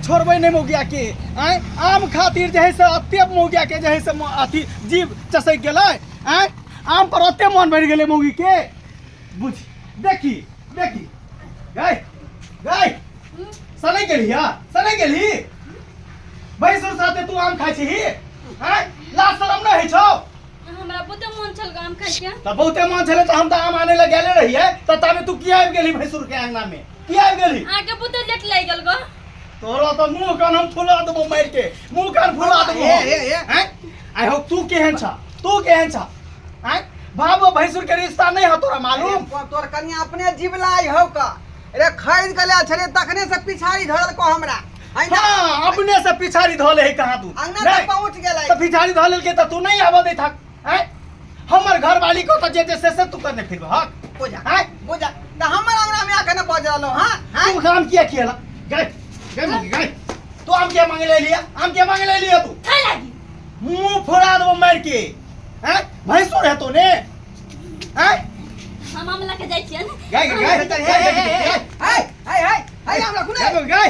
छोड़बे नहीं मौगिया के आय आम खातिर जे है से अत्ते मौगिया के जे है से अथी जीव चसक गेलै आय आम पर अत्ते मन भर गेलै मौगी के बुझ देखी देखी गई गई सनै गेली हा सनै गेली भैंसुर साथे तू आम खाइ छी आय लाज शरम नहीं है छौ हमरा बहुते मन छल आम खाइ के त बहुते मन छले त हम त आम आने ला गेले रहिए त तबे तू किया आबि गेली भैंसुर के अंगना में किया आबि गेली आके बहुते लेट लागि गेल गो तोरा तो मुंह कान हम फुला देबो मार के मुंह कान फुला देबो हैं आई हो तू केहन छ हैं बाबू भैंसुर के रिश्ता नहीं हो तोरा मालूम तोर कन्या अपने जीवलाई हो का रे खरीद के ले छले तखने से पिछाड़ी धरल को हमरा हां अपने से पिछाड़ी धोले है कहां तू अंगना तक पहुंच गेलै तो पिछाड़ी धोले के त तू नहीं आबो दे थक हैं हमर घर वाली को तो जे से तू करने फिर हक बुझा त हमर अंगना में आके न पहुंच रहलो हां तू काम किया खेला गए तू आम क्या मांगे ले लिया तू खाए लागी मुंह फोड़ा दो मार के हैं भैंसुर है तूने हैं हम मामला के जाई छियन गए हे हमरा कुने गए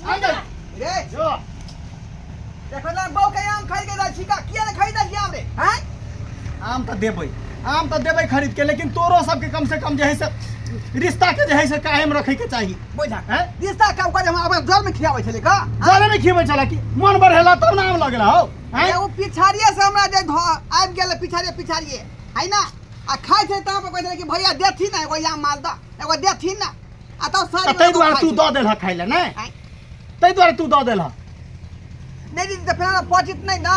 अंदर रे जो देखो ना बौ के आम खरीद के जाई छी का किया न खरीद छी आम रे हैं आम तो देबै खरीद के लेकिन तोरो सबके कम से कम जे है से रिश्ता के जे है से कायम रखे के चाहिए बुझा हैं रिश्ता काम कर हम अपन घर में खियाबै छले का जाने में खियबै चला कि मन बढ़ेला तब नाम लगला हो हैं ए उ पिछाड़िए से हमरा जे आबि गेल पिछाड़िए है ना आ खाइ छै ता पर कहै कि भैया देथिन ना एगो आम माल द एगो देथिन ना आ तो सारी तै द्वारा तू दऽ देलह खाइ ले नहीं तै द्वारा तू दऽ देलह नहीं दी त फेर पचित नहीं ना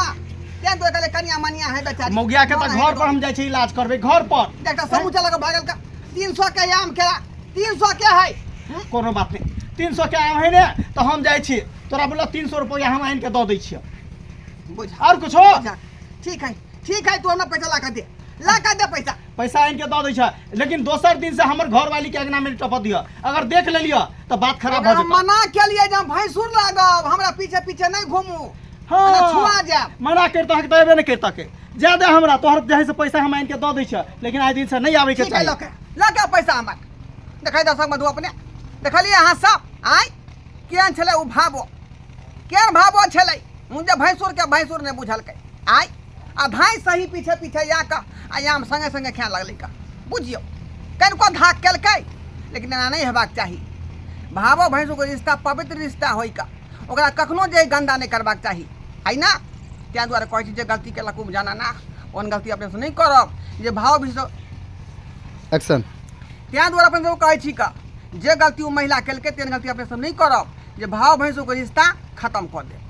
तें तो कहले कन्या मनिया है बेचारी मौगिया के त घर पर हम जाय छी इलाज करबे घर पर देखता समूचा लगा भागल का 300 के आम केला 300 के है कोनो बात नहीं 300 के आम है ने तो हम जाय छी तोरा बोला 300 रुपया हम आइन के दऽ दै छियै बुझा और कुछ हो ठीक है तू हमरा पैसा ला के दे पैसा आइन के दऽ दै छै लेकिन दोसर दिन से हमर घर वाली के अंगना में टपा दिया अगर देख लेलियो तो बात खराब हो हम जेतै मना के लिए जब भैंसुर लागब हमरा पीछे नहीं घूमू हां छुआ जा मना करता है देबे नहीं करता के ज्यादा हमरा तोहर जे है से पैसा हम आइन के दऽ दै छै लेकिन आज दिन से नहीं आवे के चाहिए लगा पैसा हमर देखाई दसक मधु अपने देखलिए अहाँ सब आय केहन छले उ भाबो छले मुझे भैंसुर ने बुझलकै आय आ धाई सही पीछे या का आयाम संगे खाए लगलै का बुझियो कनको धाक केलकै लेकिन एना नहीं हेबाक चाही भाबो भैंसुर के रिश्ता पवित्र रिश्ता होई का ओकरा कखनो जे गंदा नहीं करबाक चाही है ना त्या द्वारा कहै छी जे गलती केलक उ जाना ना ओन गलती अपने से नहीं करब जे भाव भी एक्शन त्या द्वारा अपन सब कहै छी का जे गलती उ महिला केलकै तेन गलती अपने सब नहीं करब जे भाव भैंसुर के रिश्ता खत्म कर दे